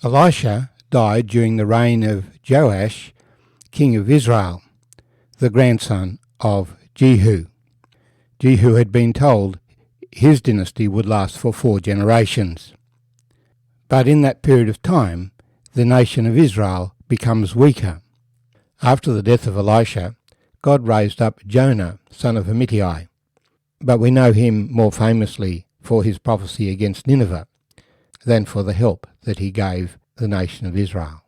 Elisha died during the reign of Joash, king of Israel, the grandson of Jehu. Jehu had been told his dynasty would last for 4 generations. But in that period of time, the nation of Israel becomes weaker. After the death of Elisha, God raised up Jonah, son of Amittai, but we know him more famously for his prophecy against Nineveh than for the help that he gave the nation of Israel.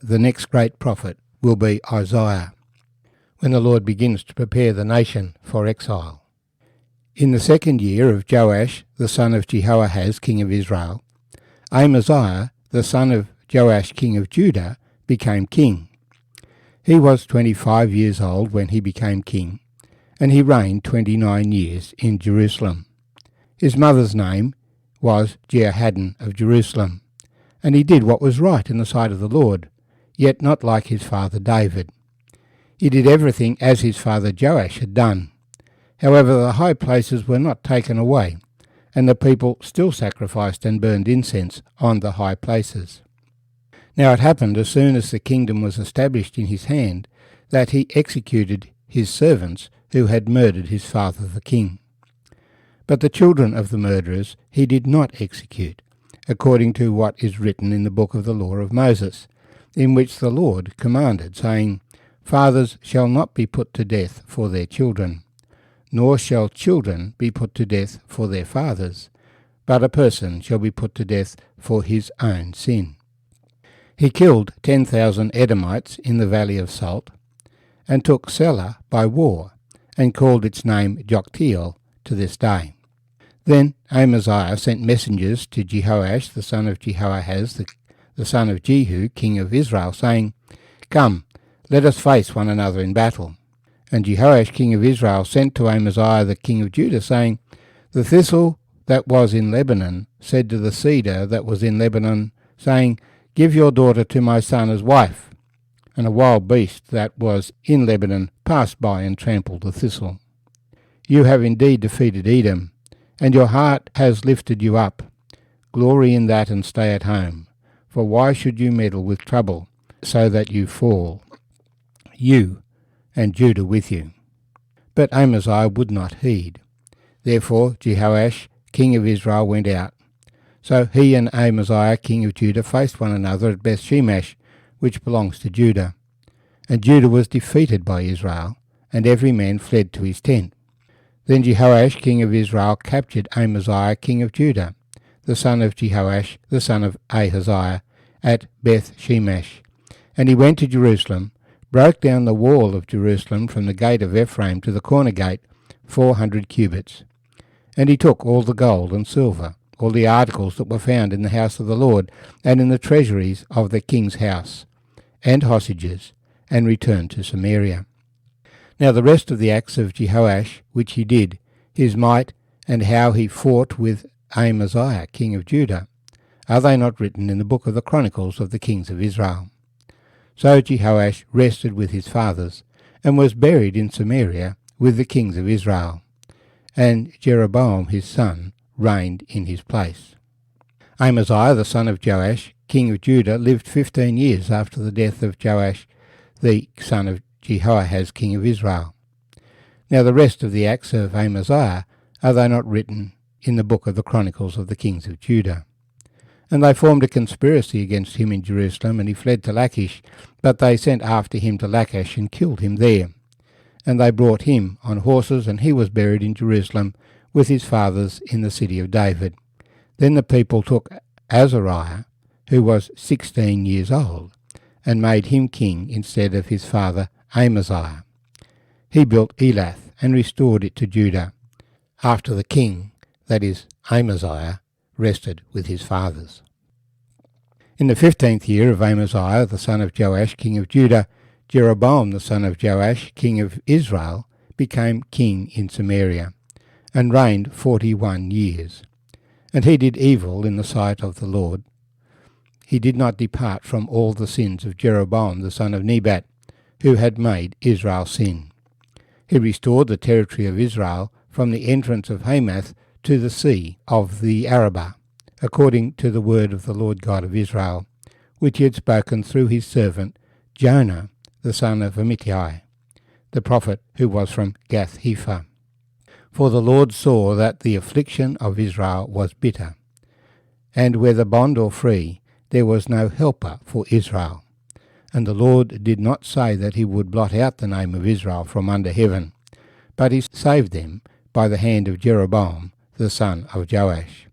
The next great prophet will be Isaiah, when the Lord begins to prepare the nation for exile. In the 2nd year of Joash, the son of Jehoahaz, king of Israel, Amaziah, the son of Joash, king of Judah, became king. He was 25 years old when he became king, and he reigned 29 years in Jerusalem. His mother's name was Jehoaddan of Jerusalem, and he did what was right in the sight of the Lord, yet not like his father David. He did everything as his father Joash had done. However, the high places were not taken away, and the people still sacrificed and burned incense on the high places. Now it happened, as soon as the kingdom was established in his hand, that he executed his servants who had murdered his father the king. But the children of the murderers he did not execute, according to what is written in the book of the law of Moses, in which the Lord commanded, saying, Fathers shall not be put to death for their children, nor shall children be put to death for their fathers, but a person shall be put to death for his own sin. He killed 10,000 Edomites in the valley of Salt, and took Selah by war, and called its name Joktheel to this day. Then Amaziah sent messengers to Jehoash the son of Jehoahaz, the son of Jehu, king of Israel, saying, Come, let us face one another in battle. And Jehoash king of Israel sent to Amaziah the king of Judah, saying, The thistle that was in Lebanon said to the cedar that was in Lebanon, saying, Give your daughter to my son as wife. And a wild beast that was in Lebanon passed by and trampled the thistle. You have indeed defeated Edom, and your heart has lifted you up. Glory in that and stay at home. For why should you meddle with trouble, so that you fall, you and Judah with you? But Amaziah would not heed. Therefore Jehoash, king of Israel, went out. So he and Amaziah, king of Judah, faced one another at Bethshemesh, which belongs to Judah. And Judah was defeated by Israel, and every man fled to his tent. Then Jehoash, king of Israel, captured Amaziah, king of Judah, the son of Jehoash, the son of Ahaziah, at Bethshemesh. And he went to Jerusalem, broke down the wall of Jerusalem from the gate of Ephraim to the corner gate, 400 cubits. And he took all the gold and silver, all the articles that were found in the house of the Lord, and in the treasuries of the king's house, and hostages, and returned to Samaria. Now the rest of the acts of Jehoash, which he did, his might, and how he fought with Amaziah, king of Judah, are they not written in the book of the Chronicles of the kings of Israel? So Jehoash rested with his fathers, and was buried in Samaria with the kings of Israel. And Jeroboam his son reigned in his place. Amaziah the son of Joash, king of Judah, lived 15 years after the death of Joash the son of Jehoahaz, king of Israel. Now the rest of the acts of Amaziah, are they not written in the book of the Chronicles of the kings of Judah? And they formed a conspiracy against him in Jerusalem, and he fled to Lachish, but they sent after him to Lachish and killed him there. And they brought him on horses, and he was buried in Jerusalem with his fathers in the city of David. Then the people took Azariah, who was 16 years old, and made him king instead of his father Amaziah. He built Elath and restored it to Judah, after the king, that is, Amaziah, rested with his fathers. In the 15th year of Amaziah, the son of Joash, king of Judah, Jeroboam, the son of Joash, king of Israel, became king in Samaria, and reigned 41 years. And he did evil in the sight of the Lord. He did not depart from all the sins of Jeroboam, the son of Nebat, who had made Israel sin. He restored the territory of Israel from the entrance of Hamath to the sea of the Arabah, according to the word of the Lord God of Israel, which he had spoken through his servant Jonah, the son of Amittai, the prophet who was from Gath-hepher. For the Lord saw that the affliction of Israel was bitter, and whether bond or free, there was no helper for Israel. And the Lord did not say that he would blot out the name of Israel from under heaven, but he saved them by the hand of Jeroboam, the son of Joash.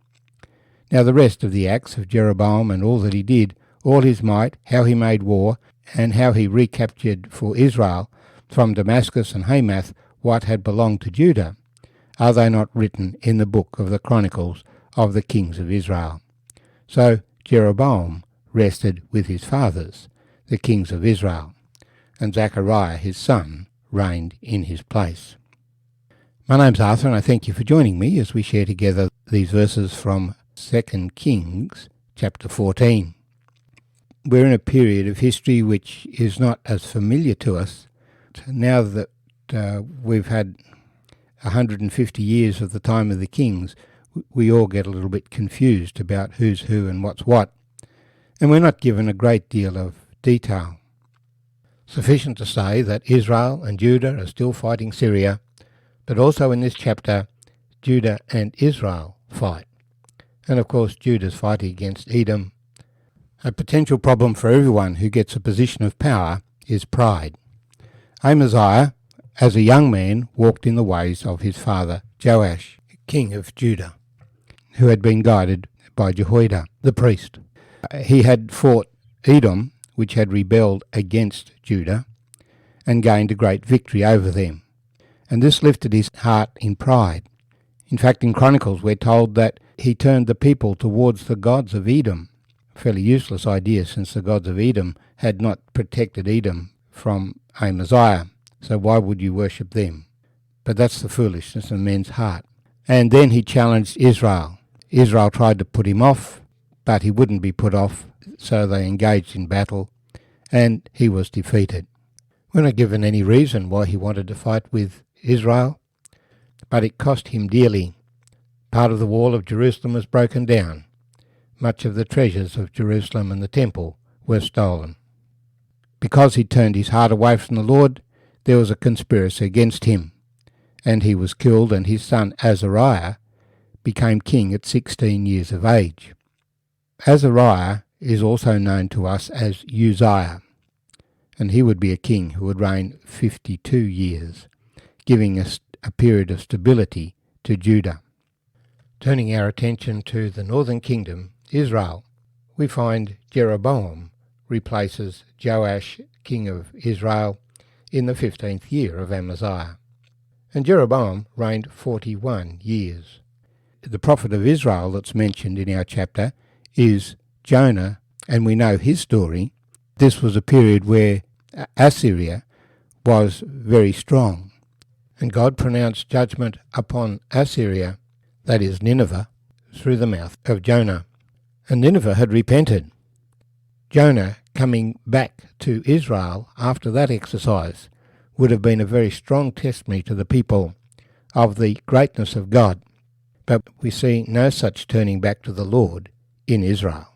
Now the rest of the acts of Jeroboam and all that he did, all his might, how he made war, and how he recaptured for Israel from Damascus and Hamath what had belonged to Judah, are they not written in the book of the Chronicles of the kings of Israel? So Jeroboam rested with his fathers, the kings of Israel, and Zechariah his son reigned in his place. My name's Arthur, and I thank you for joining me as we share together these verses from 2 Kings chapter 14. We're in a period of history which is not as familiar to us. Now that we've had 150 years of the time of the kings, we all get a little bit confused about who's who and what's what, and we're not given a great deal of detail. Sufficient to say that Israel and Judah are still fighting Syria, but also in this chapter, Judah and Israel fight. And of course, Judah's fighting against Edom. A potential problem for everyone who gets a position of power is pride. Amaziah, as a young man, walked in the ways of his father Joash, king of Judah, who had been guided by Jehoiada, the priest. He had fought Edom, which had rebelled against Judah, and gained a great victory over them. And this lifted his heart in pride. In fact, in Chronicles we're told that he turned the people towards the gods of Edom. A fairly useless idea, since the gods of Edom had not protected Edom from Amaziah. So why would you worship them? But that's the foolishness of men's heart. And then he challenged Israel. Israel tried to put him off, but he wouldn't be put off, so they engaged in battle, and he was defeated. We're not given any reason why he wanted to fight with Israel, but it cost him dearly. Part of the wall of Jerusalem was broken down. Much of the treasures of Jerusalem and the temple were stolen. Because he turned his heart away from the Lord, there was a conspiracy against him, and he was killed, and his son Azariah became king at 16 years of age. Azariah is also known to us as Uzziah, and he would be a king who would reign 52 years, giving us a period of stability to Judah. Turning our attention to the northern kingdom, Israel, we find Jeroboam replaces Joash, king of Israel, in the 15th year of Amaziah. And Jeroboam reigned 41 years. The prophet of Israel that's mentioned in our chapter is Jonah, and we know his story. This was a period where Assyria was very strong, and God pronounced judgment upon Assyria, that is Nineveh, through the mouth of Jonah. And Nineveh had repented. Jonah coming back to Israel after that exercise would have been a very strong testimony to the people of the greatness of God. But we see no such turning back to the Lord in Israel.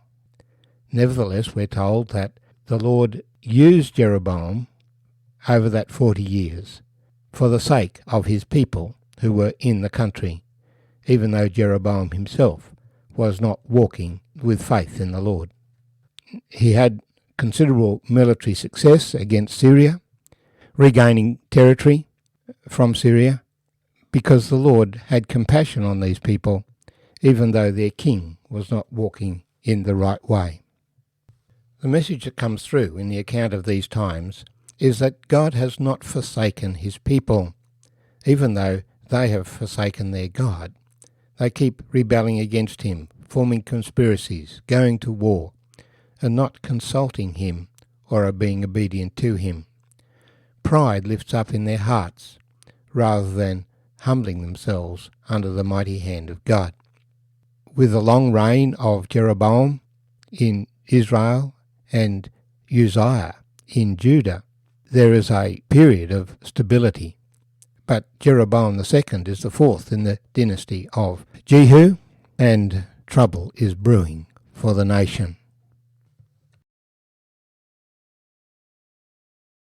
Nevertheless, we're told that the Lord used Jeroboam over that 40 years for the sake of his people who were in the country, even though Jeroboam himself was not walking with faith in the Lord. He had considerable military success against Syria, regaining territory from Syria, because the Lord had compassion on these people, even though their king was not walking in the right way. The message that comes through in the account of these times is that God has not forsaken his people. Even though they have forsaken their God, they keep rebelling against him, forming conspiracies, going to war, and not consulting him or are being obedient to him. Pride lifts up in their hearts, rather than humbling themselves under the mighty hand of God. With the long reign of Jeroboam in Israel and Uzziah in Judah, there is a period of stability. But Jeroboam II is the fourth in the dynasty of Jehu, and trouble is brewing for the nation.